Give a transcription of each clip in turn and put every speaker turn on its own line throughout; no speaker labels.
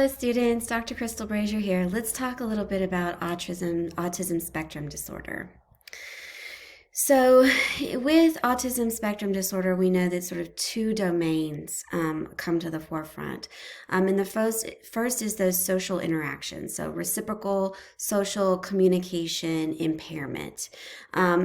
students. Dr. Crystal Brazier here. Let's talk a little bit about autism spectrum disorder. So, with autism spectrum disorder, we know that sort of two domains come to the forefront. And the first is those social interactions, so reciprocal social communication impairment.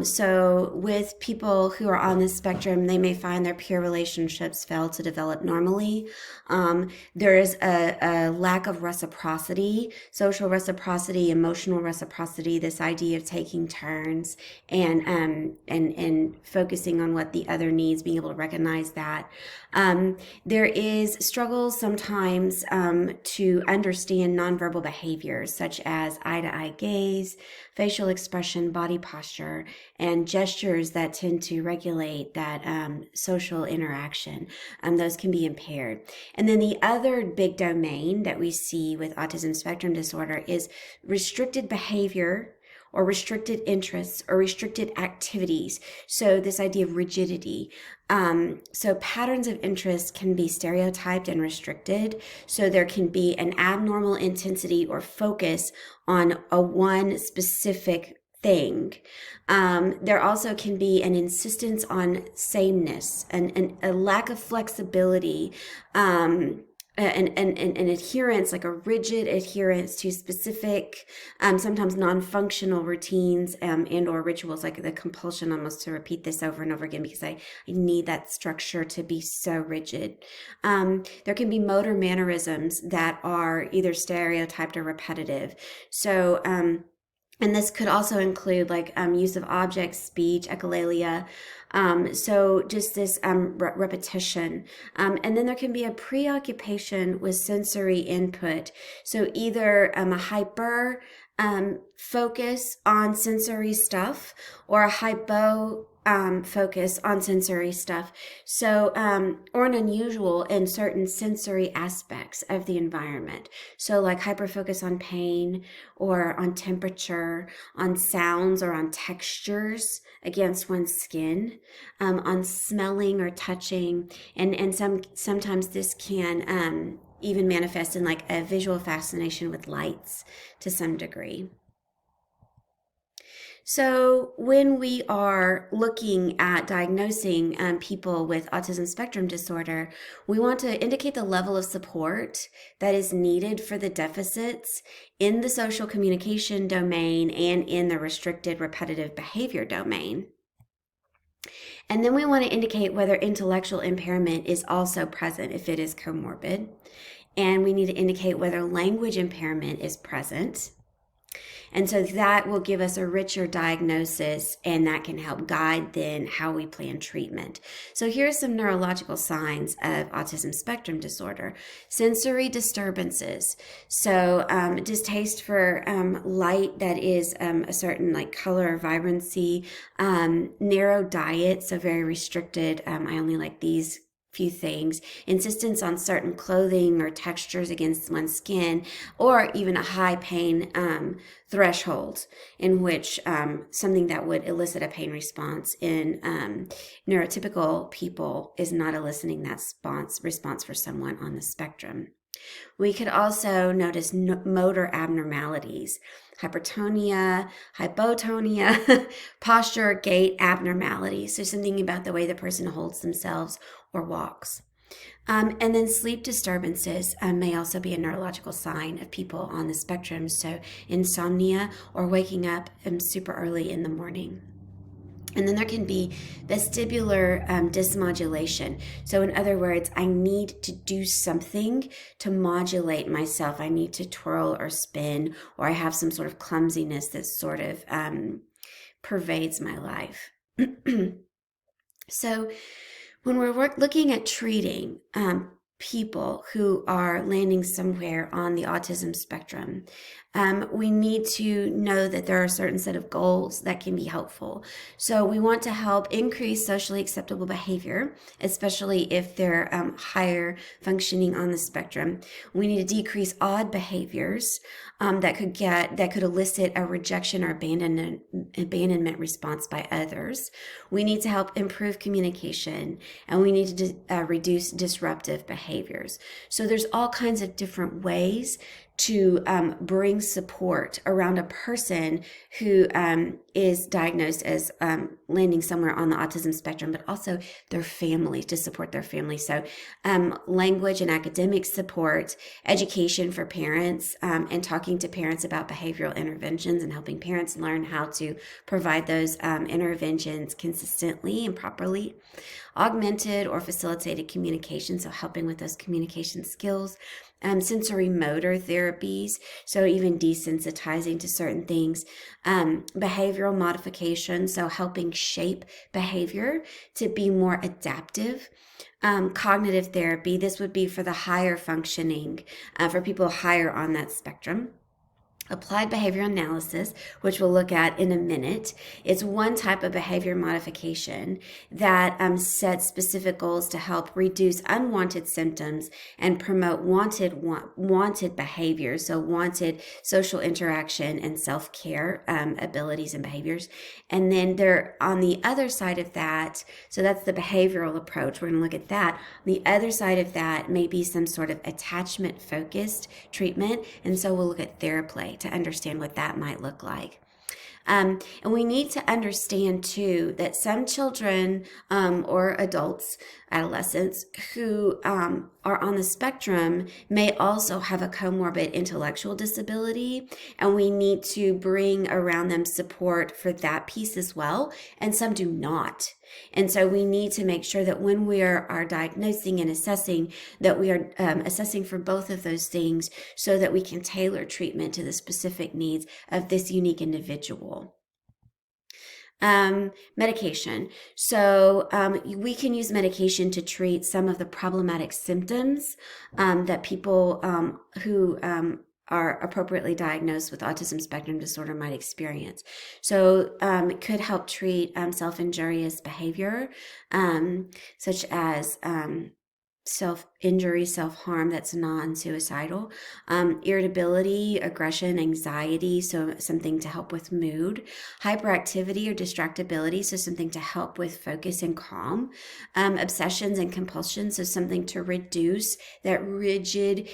So, with people who are on this spectrum, they may find their peer relationships fail to develop normally. There is a lack of reciprocity, social reciprocity, emotional reciprocity, this idea of taking turns and focusing on what the other needs, being able to recognize that. There is struggles sometimes to understand nonverbal behaviors such as eye-to-eye gaze, facial expression, body posture, and gestures that tend to regulate that social interaction. Those can be impaired. And then the other big domain that we see with autism spectrum disorder is restricted behavior or restricted interests or restricted activities. So this idea of rigidity. So patterns of interest can be stereotyped and restricted. So there can be an abnormal intensity or focus on one specific thing. There also can be an insistence on sameness and a lack of flexibility, an adherence, like a rigid adherence to specific, sometimes non-functional routines and or rituals, like the compulsion almost to repeat this over and over again because I need that structure to be so rigid. There can be motor mannerisms that are either stereotyped or repetitive. So, and this could also include like use of objects, speech, echolalia. So just this repetition. And then there can be a preoccupation with sensory input. So either a hyper focus on sensory stuff or a hypo focus on sensory stuff. So, or an unusual in certain sensory aspects of the environment. So like hyper focus on pain or on temperature, on sounds or on textures against one's skin, on smelling or touching. And sometimes this can, even manifest in like a visual fascination with lights to some degree. So when we are looking at diagnosing people with autism spectrum disorder, we want to indicate the level of support that is needed for the deficits in the social communication domain and in the restricted repetitive behavior domain. And then we want to indicate whether intellectual impairment is also present if it is comorbid. And we need to indicate whether language impairment is present. And so that will give us a richer diagnosis, and that can help guide then how we plan treatment. So here are some neurological signs of autism spectrum disorder. Sensory disturbances. So distaste for light that is a certain like color or vibrancy. Narrow diet, so very restricted. I only like these few things, insistence on certain clothing or textures against one's skin, or even a high pain threshold in which something that would elicit a pain response in neurotypical people is not eliciting that response for someone on the spectrum. We could also notice motor abnormalities, hypertonia, hypotonia, posture, gait abnormalities. So something about the way the person holds themselves or walks. And then sleep disturbances may also be a neurological sign of people on the spectrum. So insomnia or waking up super early in the morning. And then there can be vestibular dysmodulation. So in other words, I need to do something to modulate myself. I need to twirl or spin, or I have some sort of clumsiness that sort of pervades my life. So when we're looking at treating people who are landing somewhere on the autism spectrum, we need to know that there are a certain set of goals that can be helpful. So we want to help increase socially acceptable behavior, especially if they're higher functioning on the spectrum. We need to decrease odd behaviors that could elicit a rejection or abandonment response by others. We need to help improve communication, and we need to reduce disruptive behavior. behaviors. So there's all kinds of different ways to bring support around a person who is diagnosed as landing somewhere on the autism spectrum, but also their family, to support their family. So language and academic support, education for parents, and talking to parents about behavioral interventions and helping parents learn how to provide those interventions consistently and properly. Augmented or facilitated communication, so helping with those communication skills. Sensory motor therapies, so even desensitizing to certain things. Behavioral modification, so helping shape behavior to be more adaptive. Cognitive therapy, this would be for the higher functioning, for people higher on that spectrum. Applied behavior analysis, which we'll look at in a minute, is one type of behavior modification that sets specific goals to help reduce unwanted symptoms and promote wanted behaviors, so wanted social interaction and self-care abilities and behaviors. And then there, on the other side of that, so that's the behavioral approach. We're going to look at that. The other side of that may be some sort of attachment-focused treatment, and so we'll look at TheraPlay to understand what that might look like. And we need to understand too that some children or adults, adolescents who are on the spectrum may also have a comorbid intellectual disability, and we need to bring around them support for that piece as well, and some do not. And so we need to make sure that when we are diagnosing and assessing, that we are assessing for both of those things so that we can tailor treatment to the specific needs of this unique individual. Medication. So we can use medication to treat some of the problematic symptoms that people who are appropriately diagnosed with autism spectrum disorder might experience. So it could help treat self-injurious behavior, such as self-injury, self-harm that's non-suicidal, irritability, aggression, anxiety, so something to help with mood, hyperactivity or distractibility, so something to help with focus and calm, obsessions and compulsions, so something to reduce that rigid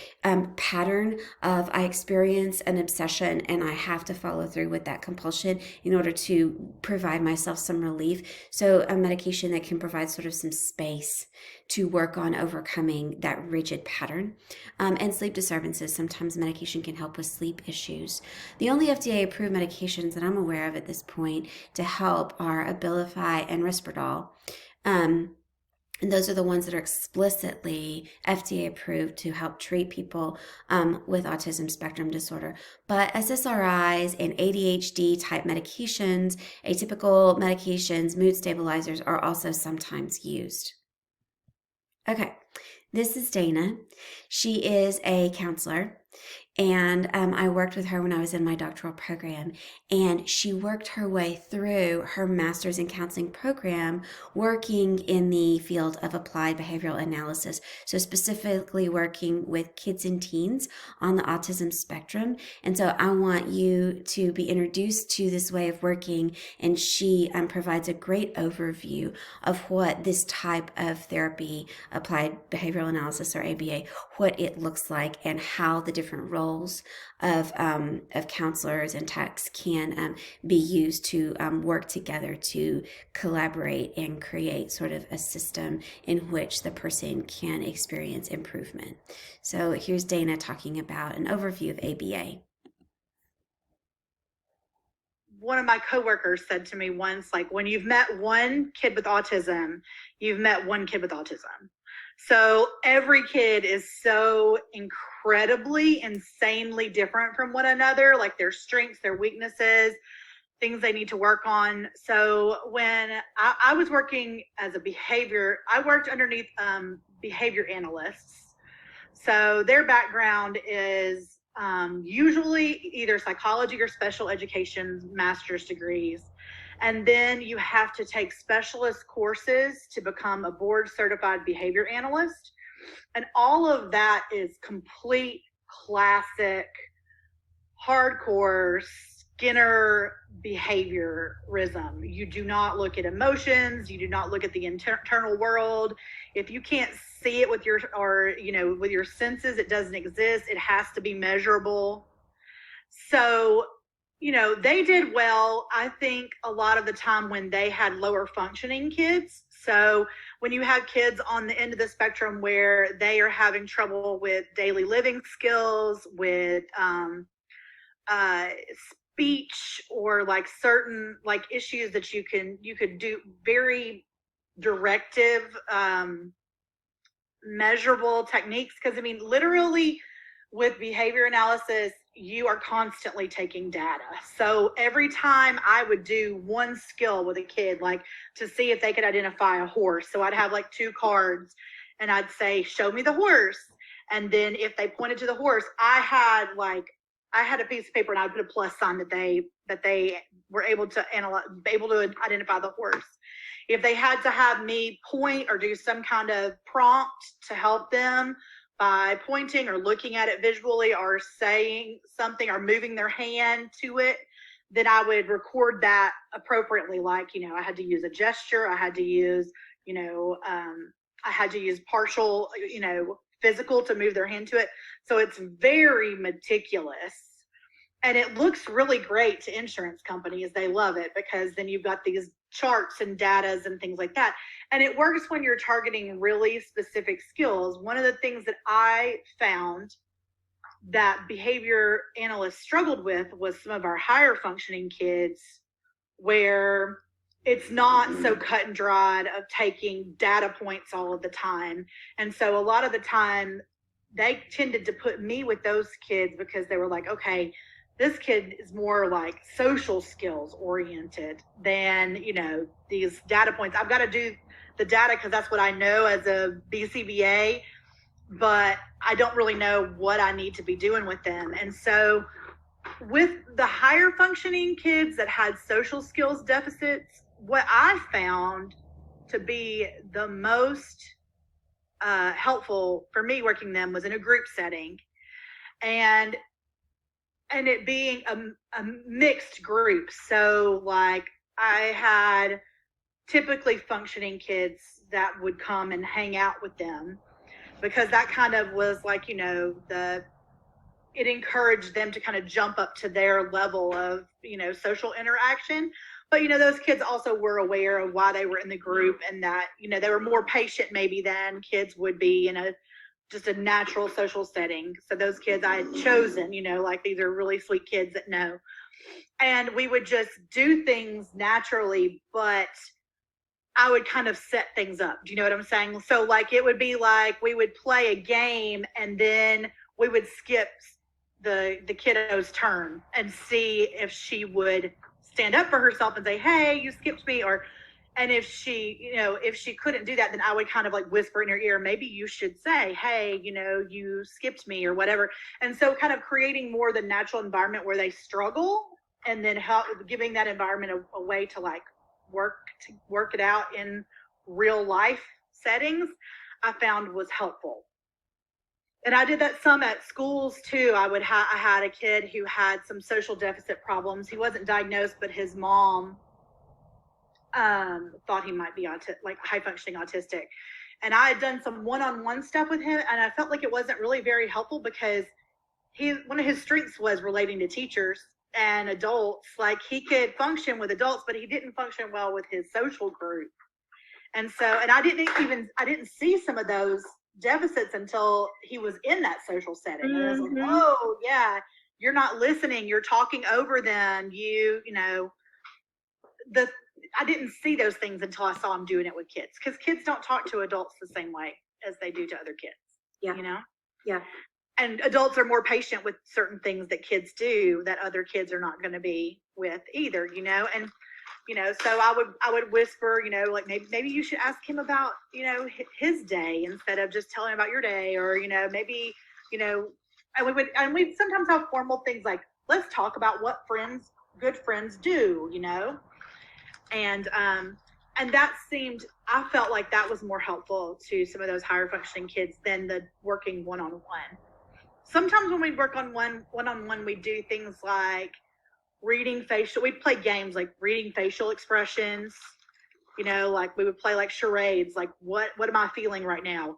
pattern of I experience an obsession and I have to follow through with that compulsion in order to provide myself some relief. So a medication that can provide sort of some space to work on overcoming that rigid pattern. And sleep disturbances. Sometimes medication can help with sleep issues. The only FDA approved medications that I'm aware of at this point to help are Abilify and Risperdal. And those are the ones that are explicitly FDA approved to help treat people with autism spectrum disorder. But SSRIs and ADHD type medications, atypical medications, mood stabilizers are also sometimes used. Okay, this is Dana. She is a counselor, and I worked with her when I was in my doctoral program, and she worked her way through her master's in counseling program working in the field of applied behavioral analysis, so specifically working with kids and teens on the autism spectrum. And so I want you to be introduced to this way of working, and she provides a great overview of what this type of therapy, applied behavioral analysis or ABA, what it looks like and how the different roles of counselors and techs can be used to work together to collaborate and create sort of a system in which the person can experience improvement. So here's Dana talking about an overview of ABA.
One of my coworkers said to me once, like, when you've met one kid with autism, you've met one kid with autism. So every kid is so incredibly, insanely different from one another, like their strengths, their weaknesses, things they need to work on. So when I was working as a I worked underneath behavior analysts. So their background is usually either psychology or special education master's degrees. And then you have to take specialist courses to become a board certified behavior analyst. And all of that is complete classic, hardcore Skinner behaviorism. You do not look at emotions. You do not look at the internal world. If you can't see it with your, or, with your senses, it doesn't exist. It has to be measurable. So, they did well, I think, a lot of the time when they had lower functioning kids. So, when you have kids on the end of the spectrum where they are having trouble with daily living skills, with uh, speech, or like certain like issues that you could do very directive, measurable techniques. Because I mean, literally, with behavior analysis, you are constantly taking data. So every time I would do one skill with a kid, like to see if they could identify a horse, so I'd have like two cards and I'd say, show me the horse. And then if they pointed to the horse, I had a piece of paper and I'd put a plus sign that they were able to analyze, able to identify the horse. If they had to have me point or do some kind of prompt to help them by pointing or looking at it visually or saying something or moving their hand to it, then I would record that appropriately. Like, I had to use a gesture, I had to use, I had to use partial, physical to move their hand to it. So it's very meticulous. And it looks really great to insurance companies. They love it because then you've got these charts and datas and things like that. And it works when you're targeting really specific skills. One of the things that I found that behavior analysts struggled with was some of our higher functioning kids, where it's not so cut and dried of taking data points all of the time. And so a lot of the time they tended to put me with those kids because they were like, okay, this kid is more like social skills oriented than, these data points. I've got to do the data because that's what I know as a BCBA, but I don't really know what I need to be doing with them. And so with the higher functioning kids that had social skills deficits, what I found to be the most helpful for me working them was in a group setting, and it being a mixed group. So like I had typically functioning kids that would come and hang out with them, because that kind of was like, it encouraged them to kind of jump up to their level of, social interaction. But, those kids also were aware of why they were in the group, and that, they were more patient maybe than kids would be in just a natural social setting. So those kids I had chosen, like these are really sweet kids that know. And we would just do things naturally, but I would kind of set things up. Do you know what I'm saying? So like it would be like we would play a game and then we would skip the kiddo's turn and see if she would stand up for herself and say, hey, you skipped me. And if she couldn't do that, then I would kind of like whisper in her ear, maybe you should say, hey, you skipped me or whatever. And so kind of creating more the natural environment where they struggle, and then giving that environment a way to like work it out in real life settings, I found was helpful. And I did that some at schools too. I had a kid who had some social deficit problems. He wasn't diagnosed, but his mom thought he might be like high functioning autistic. And I had done some one-on-one stuff with him, and I felt like it wasn't really very helpful because one of his strengths was relating to teachers and adults. Like he could function with adults, but he didn't function well with his social group. And so, and I didn't see some of those deficits until he was in that social setting. And I was like, oh yeah, you're not listening. You're talking over them. I didn't see those things until I saw him doing it with kids, because kids don't talk to adults the same way as they do to other kids.
Yeah. Yeah.
And adults are more patient with certain things that kids do that other kids are not going to be with either, and so I would whisper, like maybe you should ask him about, his day instead of just telling him about your day, or maybe, and we'd sometimes have formal things like, let's talk about what good friends do, and that I felt like that was more helpful to some of those higher functioning kids than the working one-on-one. Sometimes when we work on one-on-one, we do things like we'd play games like reading facial expressions, You know, like we would play like charades, like what am I feeling right now?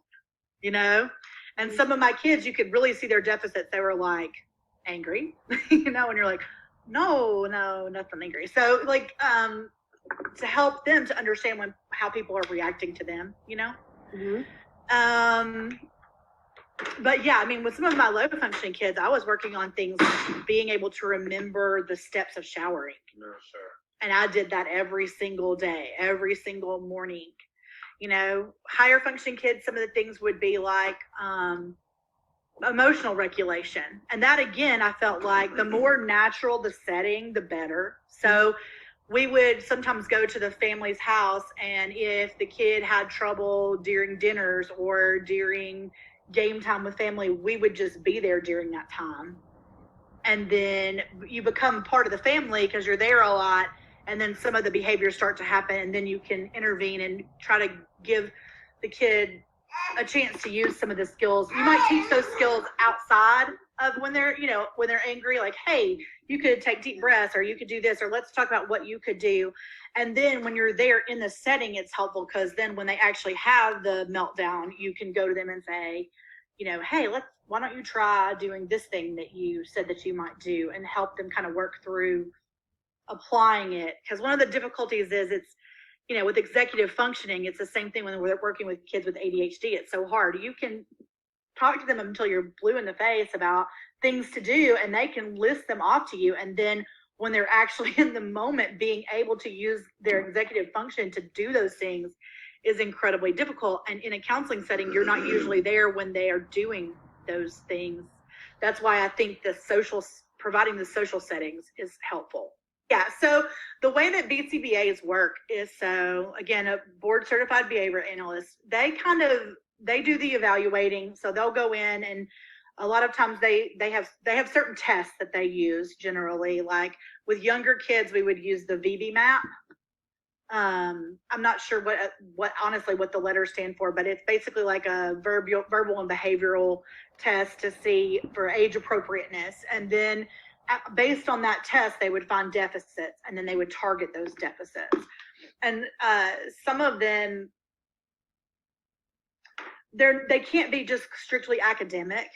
You know? And some of my kids, you could really see their deficits. They were like angry, you know, and you're like, no, nothing angry. So like to help them to understand how people are reacting to them, you know? But yeah, I mean, with some of my low functioning kids, I was working on things like being able to remember the steps of showering. No, sure. And I did that every single day, every single morning. You know, higher functioning kids, some of the things would be like emotional regulation. And that, again, I felt like the more natural the setting, the better. So we would sometimes go to the family's house, and if the kid had trouble during dinners or during game time with family, we would just be there during that time. And then you become part of the family because you're there a lot, and then some of the behaviors start to happen, and then you can intervene and try to give the kid a chance to use some of the skills. You might teach those skills outside of when they're, you know, when they're angry, like, hey, you could take deep breaths, or you could do this, or let's talk about what you could do. And then when you're there in the setting, it's helpful because then when they actually have the meltdown, you can go to them and say, you know, hey, why don't you try doing this thing that you said that you might do, and help them kind of work through applying it. Because one of the difficulties is it's, you know, with executive functioning, it's the same thing when we're working with kids with ADHD. It's so hard. You can talk to them until you're blue in the face about things to do, and they can list them off to you. And then when they're actually in the moment, being able to use their executive function to do those things is incredibly difficult. And in a counseling setting, you're not usually there when they are doing those things. That's why I think providing the social settings is helpful. Yeah, so the way that BCBAs work is, so again, a board certified behavior analyst, they do the evaluating. So they'll go in, and a lot of times they have certain tests that they use generally. Like with younger kids, we would use the VB map. I'm not sure what honestly what the letters stand for, but it's basically like a verbal and behavioral test to see for age appropriateness. And then based on that test, they would find deficits, and then they would target those deficits. And some of them, they can't be just strictly academic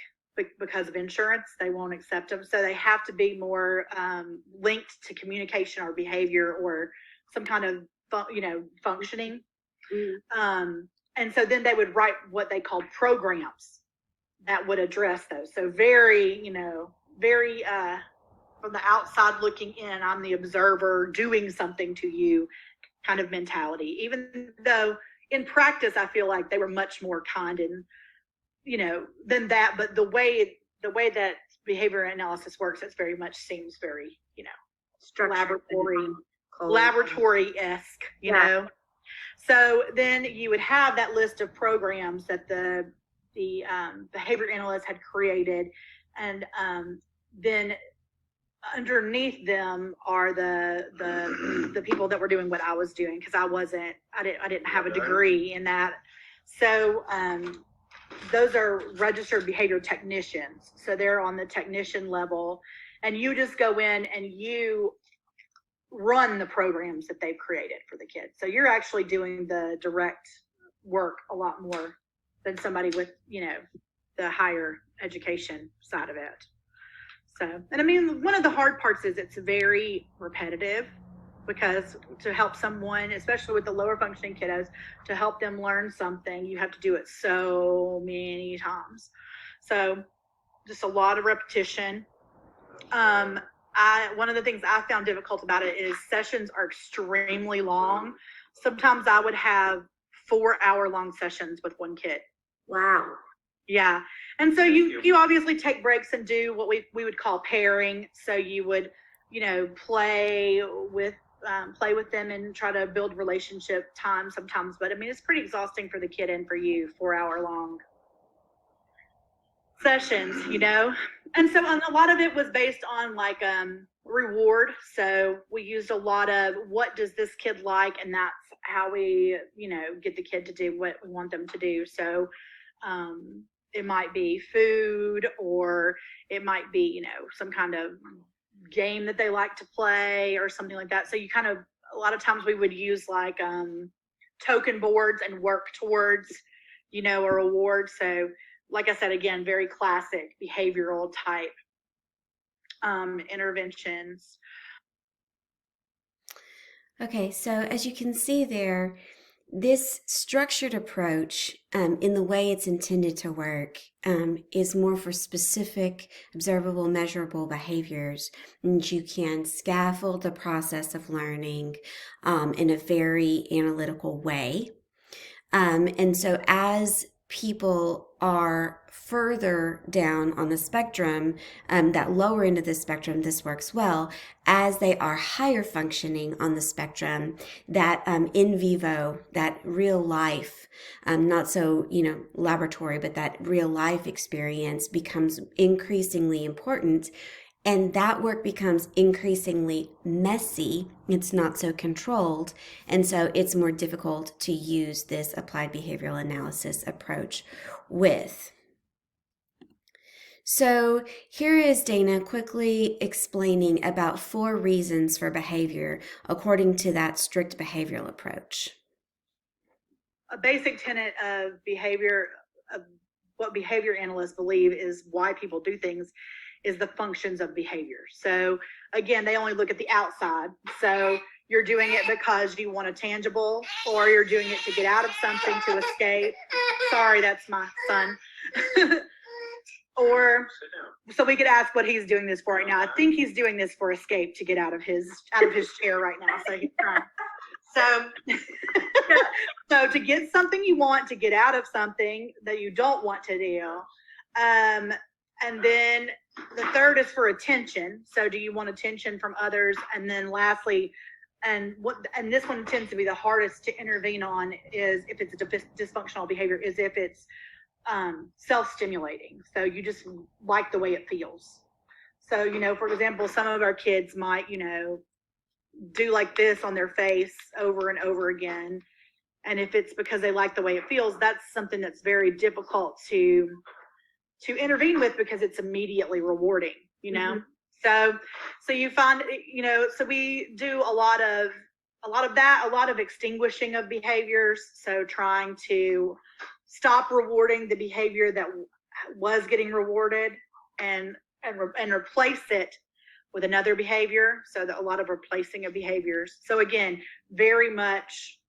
because of insurance. They won't accept them. So they have to be more linked to communication or behavior or some kind of functioning. And so then they would write what they called programs that would address those. So very from the outside looking in, I'm the observer doing something to you kind of mentality, even though in practice I feel like they were much more kind and than that. But the way that behavior analysis works, it very much seems very laboratory-esque, you know. So then you would have that list of programs that the behavior analyst had created, and then underneath them are the people that were doing what I was doing, because I didn't have a degree in that. So those are registered behavior technicians. So they're on the technician level, and you just go in and you run the programs that they've created for the kids. So you're actually doing the direct work a lot more than somebody with, the higher education side of it. So, and I mean, one of the hard parts is it's very repetitive, because to help someone, especially with the lower functioning kiddos, to help them learn something, you have to do it so many times. So just a lot of repetition. One of the things I found difficult about it is sessions are extremely long. Sometimes I would have 4-hour-long sessions with one kid.
Wow.
Yeah. And so you obviously take breaks and do what we would call pairing. So you would, play with them and try to build relationship time sometimes. But I mean, it's pretty exhausting for the kid and for you, 4-hour-long sessions, And so a lot of it was based on like reward. So we used a lot of what does this kid like, and that's how we, get the kid to do what we want them to do. So it might be food, or it might be, some kind of game that they like to play or something like that. So you kind of a lot of times we would use like token boards and work towards, a reward. So, like I said, again, very classic behavioral type interventions.
Okay, so as you can see there, this structured approach, in the way it's intended to work, is more for specific, observable, measurable behaviors. And you can scaffold the process of learning in a very analytical way. And so as people are further down on the spectrum, that lower end of the spectrum, this works well. As they are higher functioning on the spectrum, that in vivo, that real life, not so, laboratory, but that real life experience becomes increasingly important. And that work becomes increasingly messy. It's not so controlled. And so it's more difficult to use this applied behavioral analysis approach with. So here is Dana quickly explaining about 4 reasons for behavior according to that strict behavioral approach.
A basic tenet of behavior, of what behavior analysts believe is why people do things, is the functions of behavior. So again, they only look at the outside. So you're doing it because you want a tangible, or you're doing it to get out of something, to escape. Sorry, that's my son. Or so we could ask what he's doing this for right now. I think he's doing this for escape, to get out of his chair right now. So he's trying. So, so to get something you want, to get out of something that you don't want to do. And then the third is for attention. So do you want attention from others? And then lastly, and this one tends to be the hardest to intervene on, is if it's a dysfunctional behavior, is if it's self-stimulating. So you just like the way it feels. So, for example, some of our kids might, do like this on their face over and over again. And if it's because they like the way it feels, that's something that's very difficult to intervene with, because it's immediately rewarding, Mm-hmm. So you find, so we do a lot of that, a lot of extinguishing of behaviors. So trying to stop rewarding the behavior that was getting rewarded, and replace it with another behavior. So that a lot of replacing of behaviors. So again, very much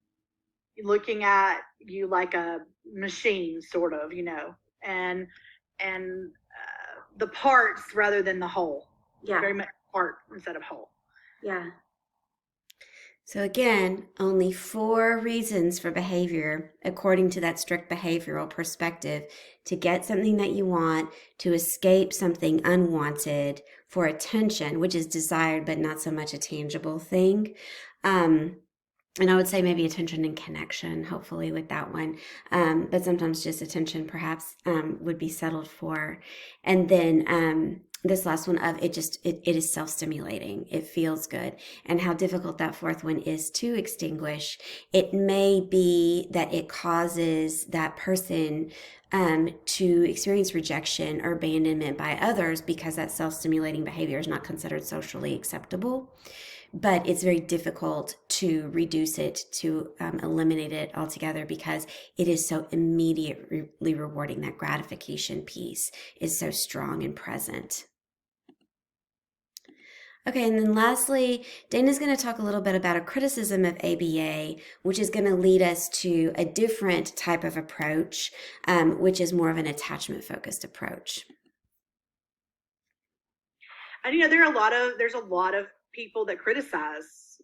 looking at you like a machine, sort of, and the parts rather than the whole.
Yeah.
Very much part instead of whole.
Yeah. So again, only 4 reasons for behavior according to that strict behavioral perspective: to get something that you want, to escape something unwanted, for attention, which is desired but not so much a tangible thing. And I would say maybe attention and connection, hopefully, with that one. But sometimes just attention perhaps would be settled for. And then this last one of it is self-stimulating. It feels good. And how difficult that 4th one is to extinguish. It may be that it causes that person to experience rejection or abandonment by others, because that self-stimulating behavior is not considered socially acceptable. But it's very difficult to reduce it, to eliminate it altogether, because it is so immediately rewarding. That gratification piece is so strong and present. Okay, and then lastly, Dana's going to talk a little bit about a criticism of ABA, which is going to lead us to a different type of approach, which is more of an attachment-focused approach.
And there's a lot of people that criticize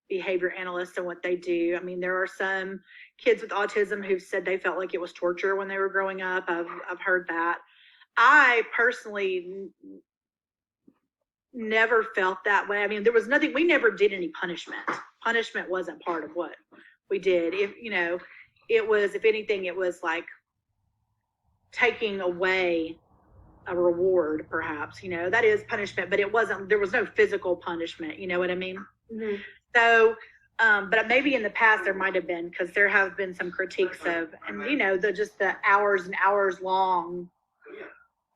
behavior analysts and what they do. I mean, there are some kids with autism who've said they felt like it was torture when they were growing up. I've heard that. I personally never felt that way. I mean, there was nothing, we never did any punishment. Punishment wasn't part of what we did. It was, if anything, it was like taking away a reward, perhaps, that is punishment, but there was no physical punishment, you know what I mean? Mm-hmm. So, but maybe in the past there might have been, because there have been some critiques of, and the hours and hours long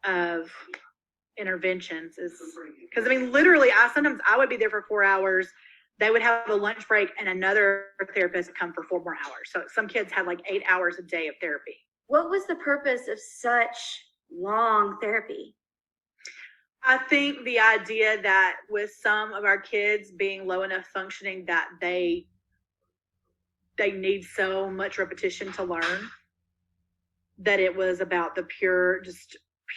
of interventions is, because I mean, literally, sometimes I would be there for 4 hours. they would have a lunch break and another therapist would come for 4 more hours. So some kids had like 8 hours a day of therapy.
What was the purpose of such long therapy?
I think the idea that with some of our kids being low enough functioning that they need so much repetition to learn, that it was about the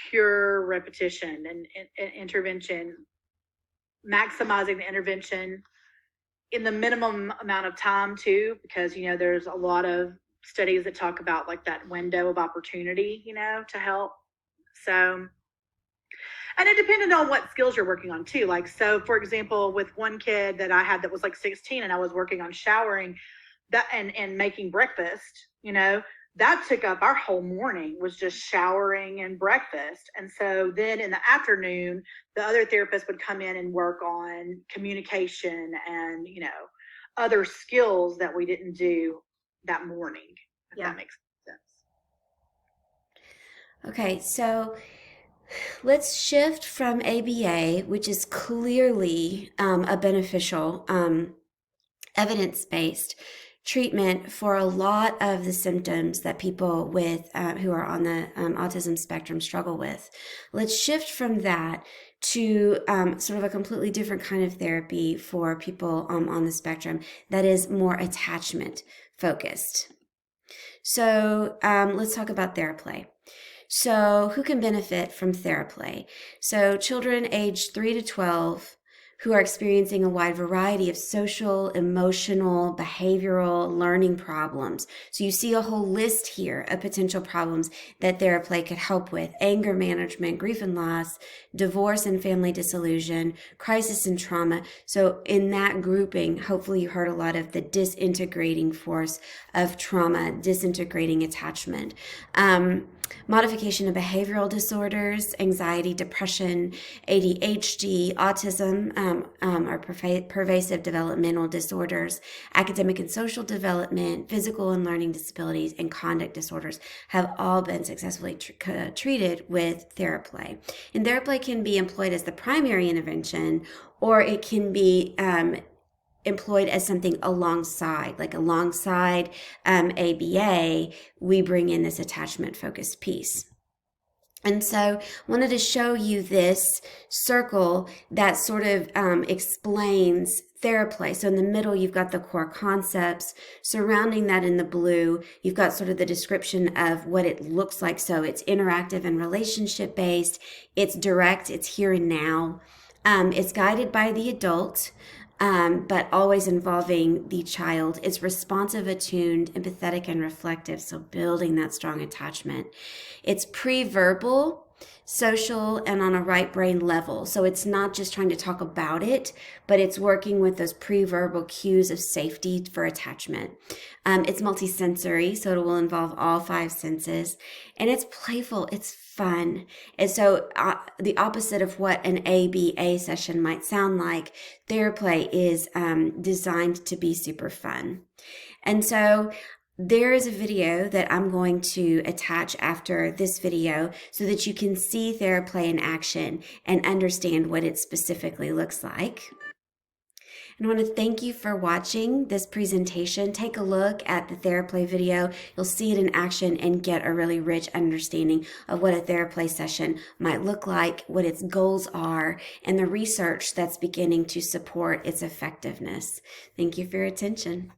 pure repetition and intervention, maximizing the intervention in the minimum amount of time too, because there's a lot of studies that talk about like that window of opportunity, to help. So, and it depended on what skills you're working on too. Like, so for example, with one kid that I had that was like 16 and I was working on showering that and making breakfast, that took up our whole morning, was just showering and breakfast. And so then in the afternoon, the other therapist would come in and work on communication and, other skills that we didn't do that morning, if that makes sense.
Okay, so let's shift from ABA, which is clearly a beneficial, evidence-based treatment for a lot of the symptoms that people with who are on the autism spectrum struggle with. Let's shift from that to sort of a completely different kind of therapy for people on the spectrum that is more attachment focused. So let's talk about TheraPlay. So who can benefit from TheraPlay? So children aged 3 to 12 who are experiencing a wide variety of social, emotional, behavioral, learning problems. So you see a whole list here of potential problems that TheraPlay could help with: anger management, grief and loss, divorce and family dissolution, crisis and trauma. So in that grouping, hopefully you heard a lot of the disintegrating force of trauma, disintegrating attachment. Modification of behavioral disorders, anxiety, depression, ADHD, autism, or pervasive developmental disorders, academic and social development, physical and learning disabilities, and conduct disorders have all been successfully treated with TheraPlay. And TheraPlay can be employed as the primary intervention, or it can be employed as something alongside, like alongside ABA, we bring in this attachment focused piece. And so I wanted to show you this circle that sort of explains TheraPlay. So in the middle, you've got the core concepts. Surrounding that in the blue, you've got sort of the description of what it looks like. So it's interactive and relationship based. It's direct. It's here and now. It's guided by the adult, but always involving the child. It's responsive, attuned, empathetic, and reflective. So building that strong attachment. It's pre-verbal, social, and on a right brain level. So it's not just trying to talk about it, but it's working with those pre-verbal cues of safety for attachment. It's multisensory, so it will involve all 5 senses. And it's playful, it's fun. And so the opposite of what an ABA session might sound like, TheraPlay is designed to be super fun. And so there is a video that I'm going to attach after this video so that you can see TheraPlay in action and understand what it specifically looks like. And I want to thank you for watching this presentation. Take a look at the TheraPlay video. You'll see it in action and get a really rich understanding of what a TheraPlay session might look like, what its goals are, and the research that's beginning to support its effectiveness. Thank you for your attention.